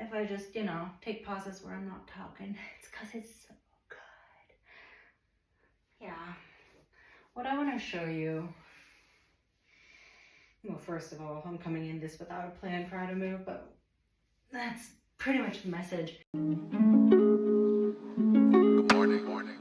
if I just, take pauses where I'm not talking, it's because it's so good. Yeah. What I want to show you, well, first of all, I'm coming in this without a plan for how to move, but that's pretty much the message. Good morning.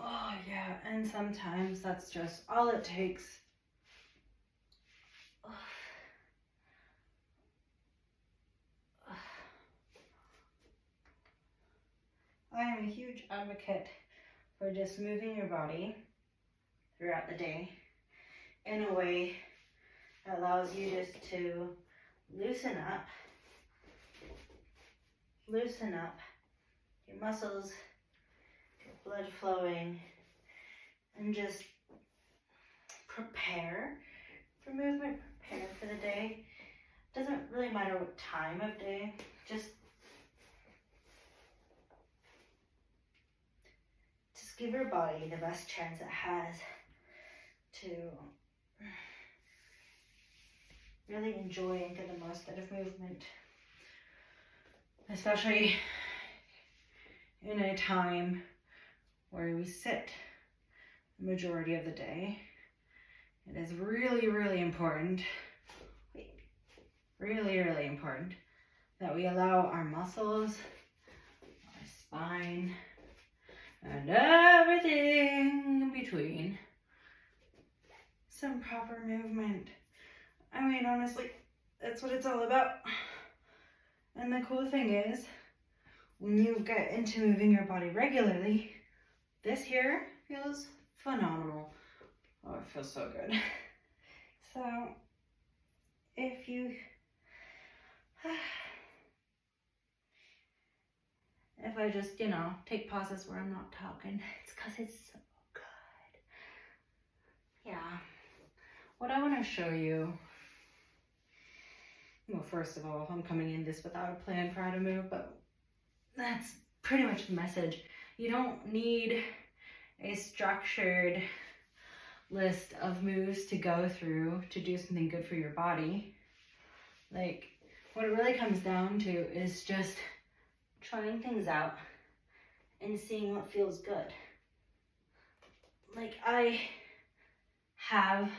Oh yeah, and sometimes that's just all it takes. I am a huge advocate for just moving your body throughout the day in a way that allows you just to loosen up your muscles, your blood flowing, and just prepare for movement, prepare for the day. Doesn't really matter what time of day, just give your body the best chance it has to really enjoy and get the most out of movement, especially in a time where we sit the majority of the day. It is really important, really important that we allow our muscles, our spine, and everything in between some proper movement. I mean, honestly, that's what it's all about. And the cool thing is, when you get into moving your body regularly, this here feels phenomenal. Oh, it feels so good. So, if you, if I just, take pauses where I'm not talking, it's because it's so good. Yeah. What I want to show you, well, first of all, I'm coming in this without a plan for how to move, but that's pretty much the message. You don't need a structured list of moves to go through to do something good for your body. Like, what it really comes down to is just trying things out and seeing what feels good. Like, I have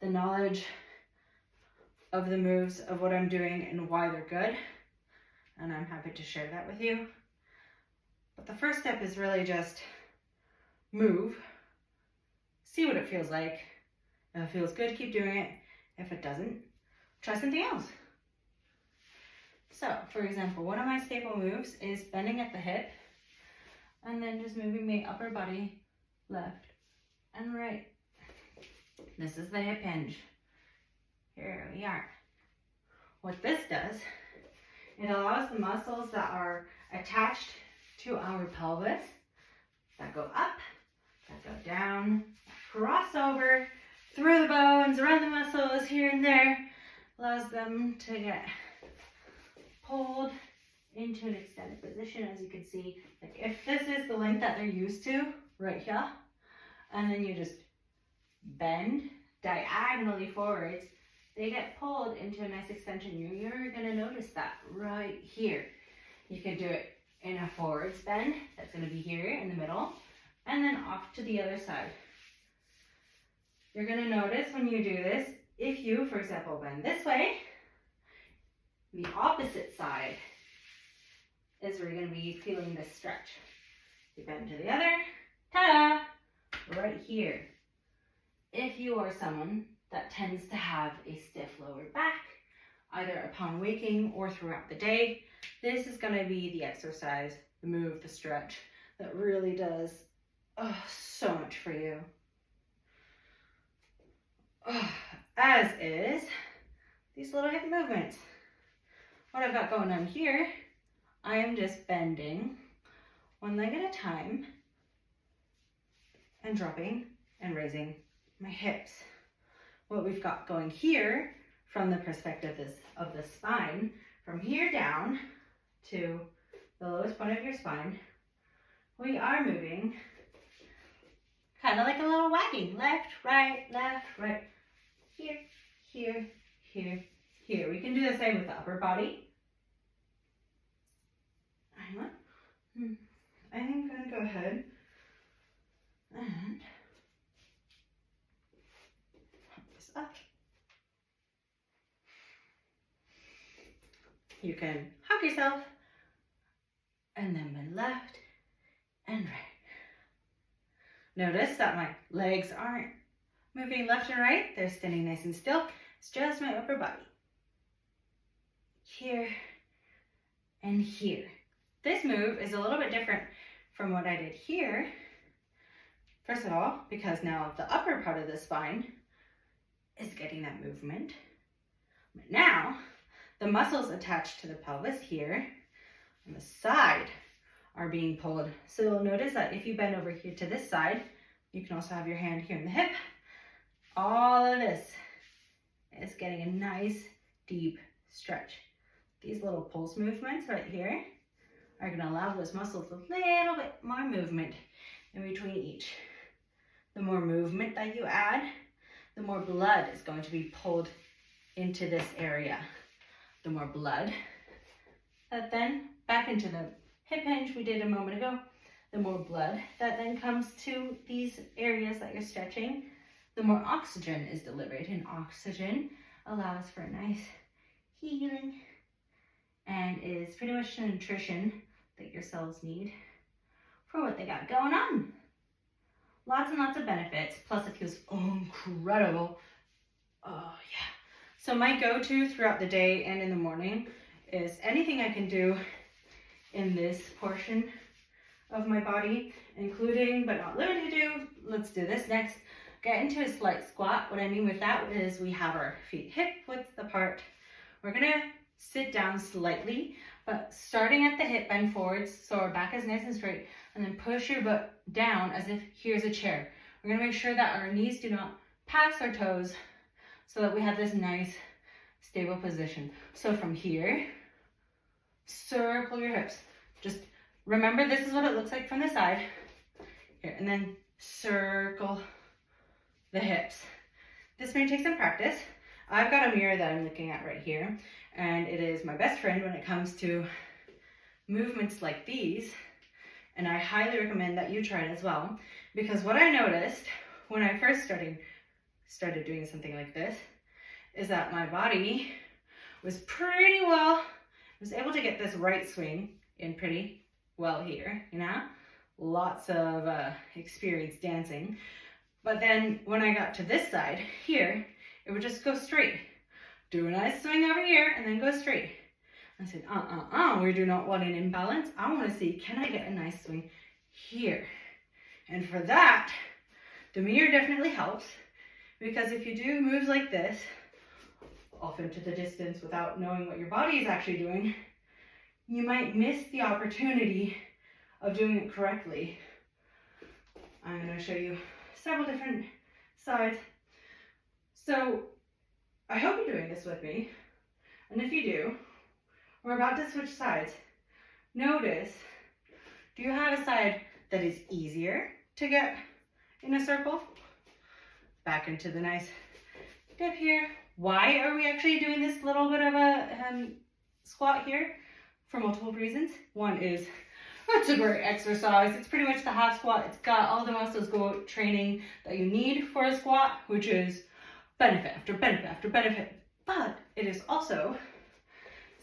the knowledge of the moves of what I'm doing and why they're good, and I'm happy to share that with you. But the first step is really just move, see what it feels like. If it feels good, keep doing it. If it doesn't, try something else. So, for example, one of my staple moves is bending at the hip and then just moving my upper body left and right. This is the hip hinge. Here we are. What this does, it allows the muscles that are attached to our pelvis, that go up, that go down, cross over through the bones, around the muscles here and there, allows them to get pulled into an extended position. As you can see, like if this is the length that they're used to right here, and then you just bend diagonally forwards, they get pulled into a nice extension. You're going to notice that right here. You can do it in a forwards bend, that's going to be here in the middle, and then off to the other side. You're going to notice when you do this, if you, for example, bend this way, the opposite side is where you're going to be feeling this stretch. You bend to the other, ta-da, right here. If you are someone that tends to have a stiff lower back, either upon waking or throughout the day, this is going to be the exercise, the move, the stretch that really does so much for you. As is these little hip movements. What I've got going on here, I am just bending one leg at a time and dropping and raising my hips. What we've got going here from the perspective of the spine, from here down to the lowest point of your spine, we are moving kind of like a little wagging. Left, right, here, here, here, here. We can do the same with the upper body. I think I'm going to go ahead and pop this up. You can hug yourself and then bend left and right. Notice that my legs aren't moving left and right. They're standing nice and still. It's just my upper body. Here and here. This move is a little bit different from what I did here. First of all, because now the upper part of the spine is getting that movement. But now, the muscles attached to the pelvis here on the side are being pulled. So you'll notice that if you bend over here to this side, you can also have your hand here in the hip. All of this is getting a nice deep stretch. These little pulse movements right here are going to allow those muscles a little bit more movement in between each. The more movement that you add, the more blood is going to be pulled into this area. The more blood that then back into the hip hinge we did a moment ago, the more blood that then comes to these areas that you're stretching, the more oxygen is delivered, and oxygen allows for a nice healing and is pretty much the nutrition that your cells need for what they got going on. Lots and lots of benefits, plus it feels incredible. Oh yeah. So my go-to throughout the day and in the morning is anything I can do in this portion of my body, including but not limited to, let's do this next, get into a slight squat. What I mean with that is we have our feet hip width apart. We're gonna sit down slightly, but starting at the hip, bend forwards so our back is nice and straight, and then push your butt down as if here's a chair. We're gonna make sure that our knees do not pass our toes so that we have this nice stable position. So from here, circle your hips. Just remember this is what it looks like from the side. Here, and then circle the hips. This may take some practice. I've got a mirror that I'm looking at right here, and it is my best friend when it comes to movements like these, and I highly recommend that you try it as well, because what I noticed when I first started doing something like this is that my body was pretty well, was able to get this right swing in pretty well here, you know, lots of experience dancing. But then when I got to this side here, it would just go straight. Do a nice swing over here and then go straight. I said, we do not want an imbalance. I want to see, can I get a nice swing here? And for that, the mirror definitely helps, because if you do moves like this, off into the distance without knowing what your body is actually doing, you might miss the opportunity of doing it correctly. I'm going to show you several different sides. So I hope you're doing this with me. And if you do, we're about to switch sides. Notice, do you have a side that is easier to get in a circle? Back into the nice dip here. Why are we actually doing this little bit of a squat here? For multiple reasons. One is, it's a great exercise. It's pretty much the half squat. It's got all the muscles training that you need for a squat, which is benefit after benefit after benefit. But it is also,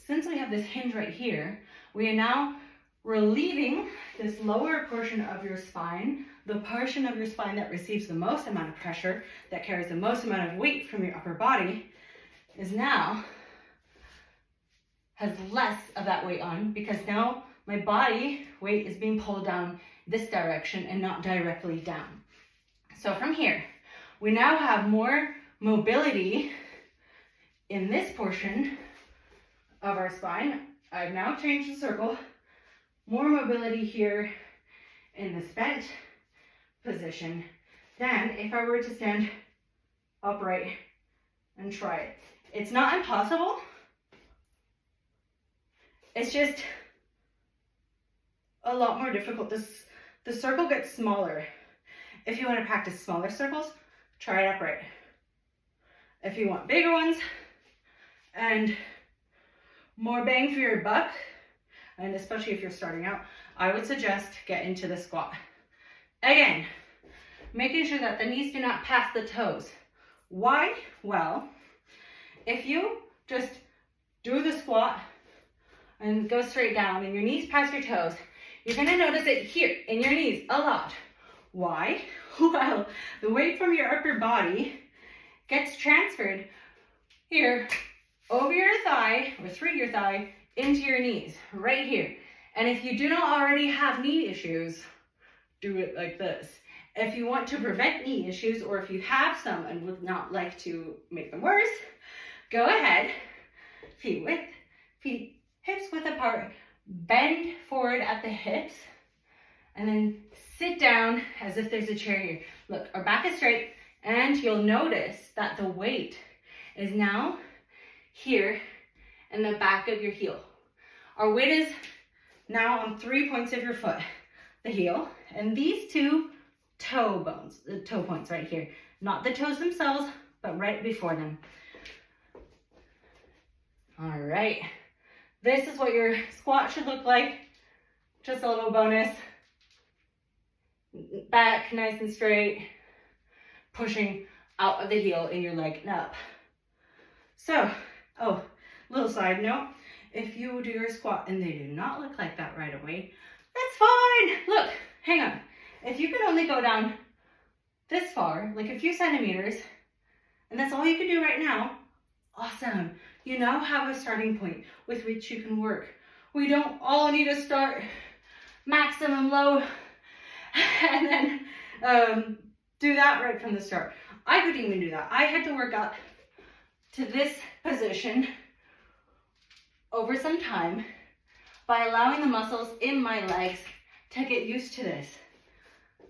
since we have this hinge right here, we are now relieving this lower portion of your spine, the portion of your spine that receives the most amount of pressure, that carries the most amount of weight from your upper body, is now has less of that weight on, because now my body weight is being pulled down this direction and not directly down. So from here, we now have more mobility in this portion of our spine. I've now changed the circle. More mobility here in this bent position than if I were to stand upright and try it. It's not impossible. It's just a lot more difficult. The circle gets smaller. If you want to practice smaller circles, try it upright. If you want bigger ones and more bang for your buck, and especially if you're starting out, I would suggest get into the squat. Again, making sure that the knees do not pass the toes. Why? Well, if you just do the squat and go straight down and your knees pass your toes, you're gonna notice it here in your knees a lot. Why? Well, the weight from your upper body gets transferred here over your thigh or through your thigh into your knees, right here. And if you do not already have knee issues, do it like this. If you want to prevent knee issues, or if you have some and would not like to make them worse, go ahead, feet hips width apart, bend forward at the hips, and then sit down as if there's a chair here. Look, our back is straight, and you'll notice that the weight is now here in the back of your heel. Our weight is now on 3 points of your foot, the heel, and these two toe bones, the toe points right here, not the toes themselves, but right before them. All right, this is what your squat should look like. Just a little bonus. Back nice and straight, pushing out of the heel in your leg and up. So, oh, little side note, if you do your squat and they do not look like that right away, that's fine. Look, hang on. If you can only go down this far, like a few centimeters, and that's all you can do right now, awesome. You now have a starting point with which you can work. We don't all need to start maximum low and then do that right from the start. I couldn't even do that. I had to work up to this position over some time by allowing the muscles in my legs to get used to this.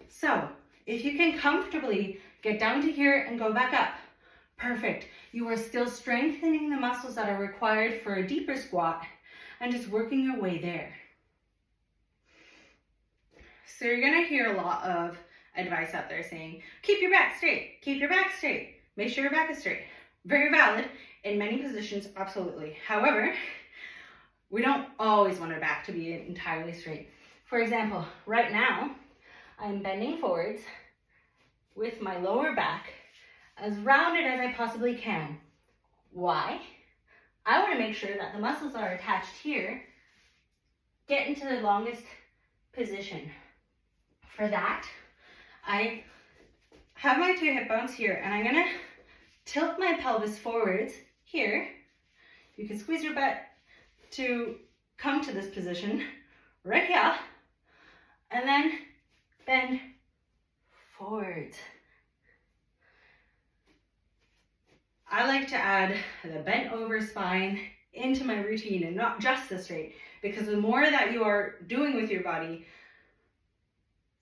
So if you can comfortably get down to here and go back up, perfect. You are still strengthening the muscles that are required for a deeper squat and just working your way there. So you're gonna hear a lot of advice out there saying, keep your back straight, keep your back straight, make sure your back is straight. Very valid in many positions, absolutely. However, we don't always want our back to be entirely straight. For example, right now, I'm bending forwards with my lower back as rounded as I possibly can. Why? I want to make sure that the muscles that are attached here get into the longest position. For that, I have my two hip bones here, and I'm gonna tilt my pelvis forwards here. You can squeeze your butt to come to this position right here, and then bend forwards. I like to add the bent over spine into my routine and not just the straight, because the more that you are doing with your body,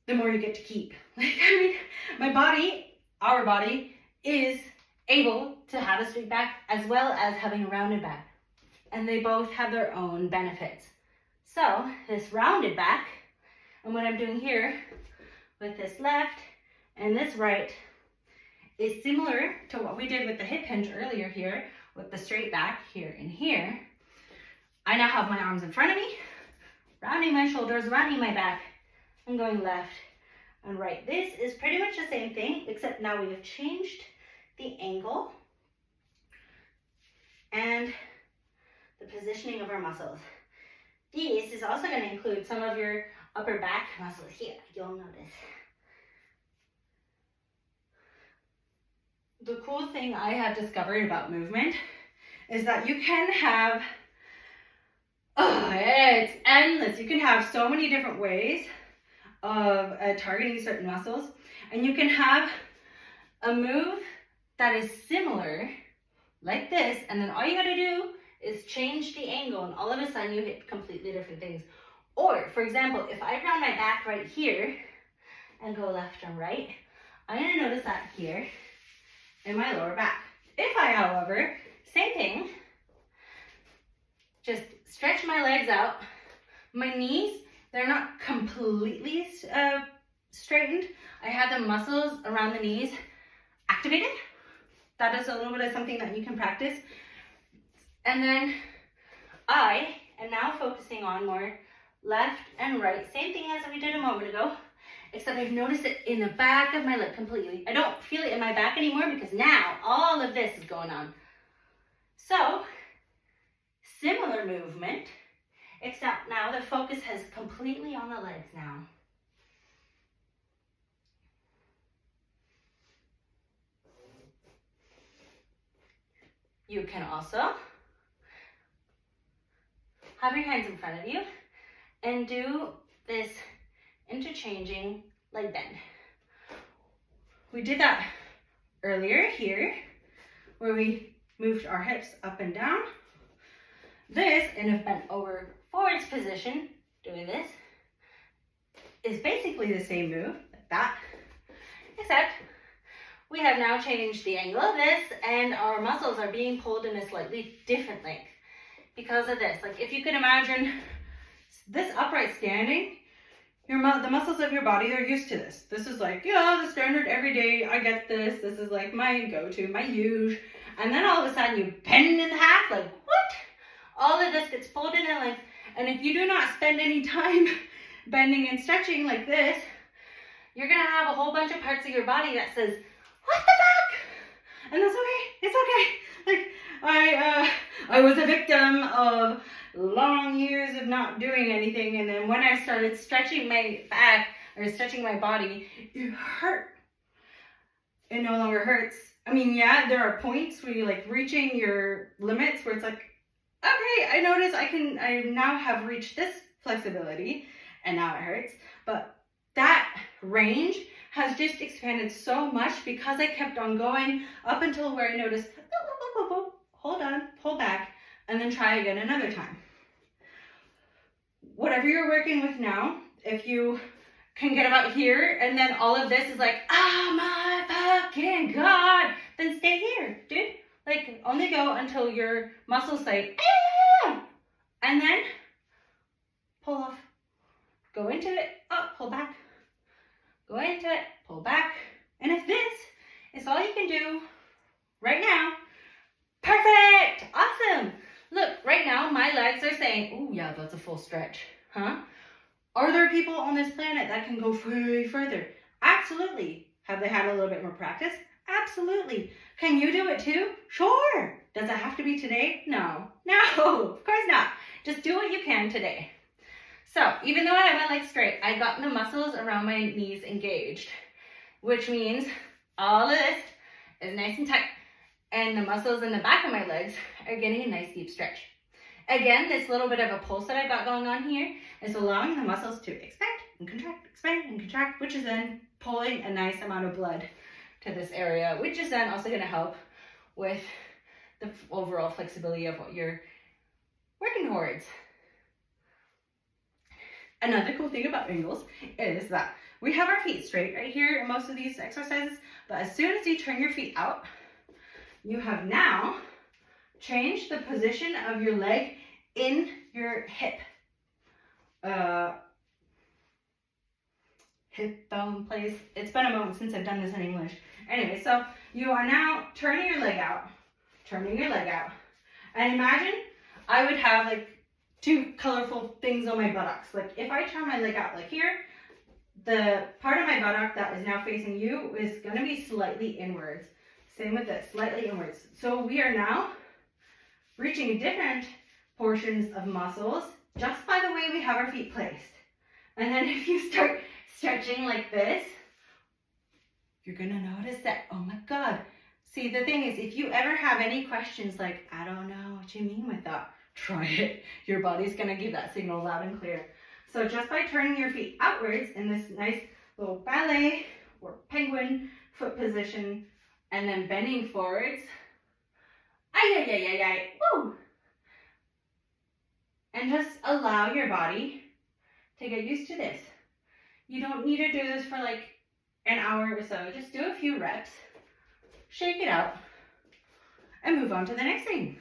the more you get to keep. Like, I mean, my body, our body, is able to have a straight back as well as having a rounded back. And they both have their own benefits. So this rounded back, and what I'm doing here with this left and this right, is similar to what we did with the hip hinge earlier here, with the straight back here and here. I now have my arms in front of me, rounding my shoulders, rounding my back, and going left and right. This is pretty much the same thing, except now we have changed the angle and the positioning of our muscles. This is also going to include some of your upper back muscles here, you'll notice. The cool thing I have discovered about movement is that you can have, it's endless. You can have so many different ways of targeting certain muscles, and you can have a move that is similar like this, and then all you gotta do is change the angle, and all of a sudden you hit completely different things. Or, for example, if I round my back right here and go left and right, I'm gonna notice that here in my lower back. If I, however, same thing. Just stretch my legs out. My knees, they're not completely straightened. I have the muscles around the knees activated. That is a little bit of something that you can practice. And then I am now focusing on more left and right. Same thing as we did a moment ago, except I've noticed it in the back of my leg completely. I don't feel it in my back anymore because now all of this is going on. So, similar movement, except now the focus has completely on the legs now. You can also have your hands in front of you and do this interchanging leg bend. We did that earlier here, where we moved our hips up and down. This, in a bent over forwards position, doing this, is basically the same move, like that, except we have now changed the angle of this and our muscles are being pulled in a slightly different length because of this. Like if you could imagine this upright standing, the muscles of your body are used to this. This is like, yeah, the standard every day, I get this. This is like my go-to, my usual. And then all of a sudden you bend in half, like what? All of this gets pulled in a length. And if you do not spend any time bending and stretching like this, you're gonna have a whole bunch of parts of your body that says, what the fuck? And that's okay, it's okay. Like I was a victim of long years of not doing anything, and then when I started stretching my back or stretching my body, it hurt. It no longer hurts. I mean, yeah, there are points where you're like reaching your limits where it's like, okay, I notice I now have reached this flexibility and now it hurts. But that range has just expanded so much because I kept on going up until where I noticed, hold on, pull back, and then try again another time. Whatever you're working with now, if you can get about here and then all of this is like, oh my fucking God, then stay here, dude. Like only go until your muscles say, ah! And then pull off. Go into it, up, pull back. Go into it, pull back. And if this is all you can do right now, perfect, awesome. Look, right now my legs are saying, oh yeah, that's a full stretch, huh? Are there people on this planet that can go way further? Absolutely. Have they had a little bit more practice? Absolutely. Can you do it too? Sure. Does it have to be today? No, of course not. Just do what you can today. So even though I have my legs straight, I got the muscles around my knees engaged, which means all of this is nice and tight. And the muscles in the back of my legs are getting a nice deep stretch. Again, this little bit of a pulse that I've got going on here is allowing the muscles to expand and contract, which is then pulling a nice amount of blood to this area, which is then also going to help with the overall flexibility of what you're working towards. Another cool thing about angles is that we have our feet straight right here in most of these exercises, but as soon as you turn your feet out, you have now changed the position of your leg in your hip bone place. It's been a moment since I've done this in English. Anyway, so you are now turning your leg out. And imagine I would have like two colorful things on my buttocks. Like if I turn my leg out like here, the part of my buttock that is now facing you is going to be slightly inwards. Same with this, slightly inwards. So we are now reaching different portions of muscles just by the way we have our feet placed. And then if you start stretching like this, you're going to notice that, oh my God. See, the thing is, if you ever have any questions like, I don't know what you mean with that, try it. Your body's going to give that signal loud and clear. So just by turning your feet outwards in this nice little ballet or penguin foot position and then bending forwards, woo! And just allow your body to get used to this. You don't need to do this for like an hour or so. Just do a few reps, shake it out, and move on to the next thing.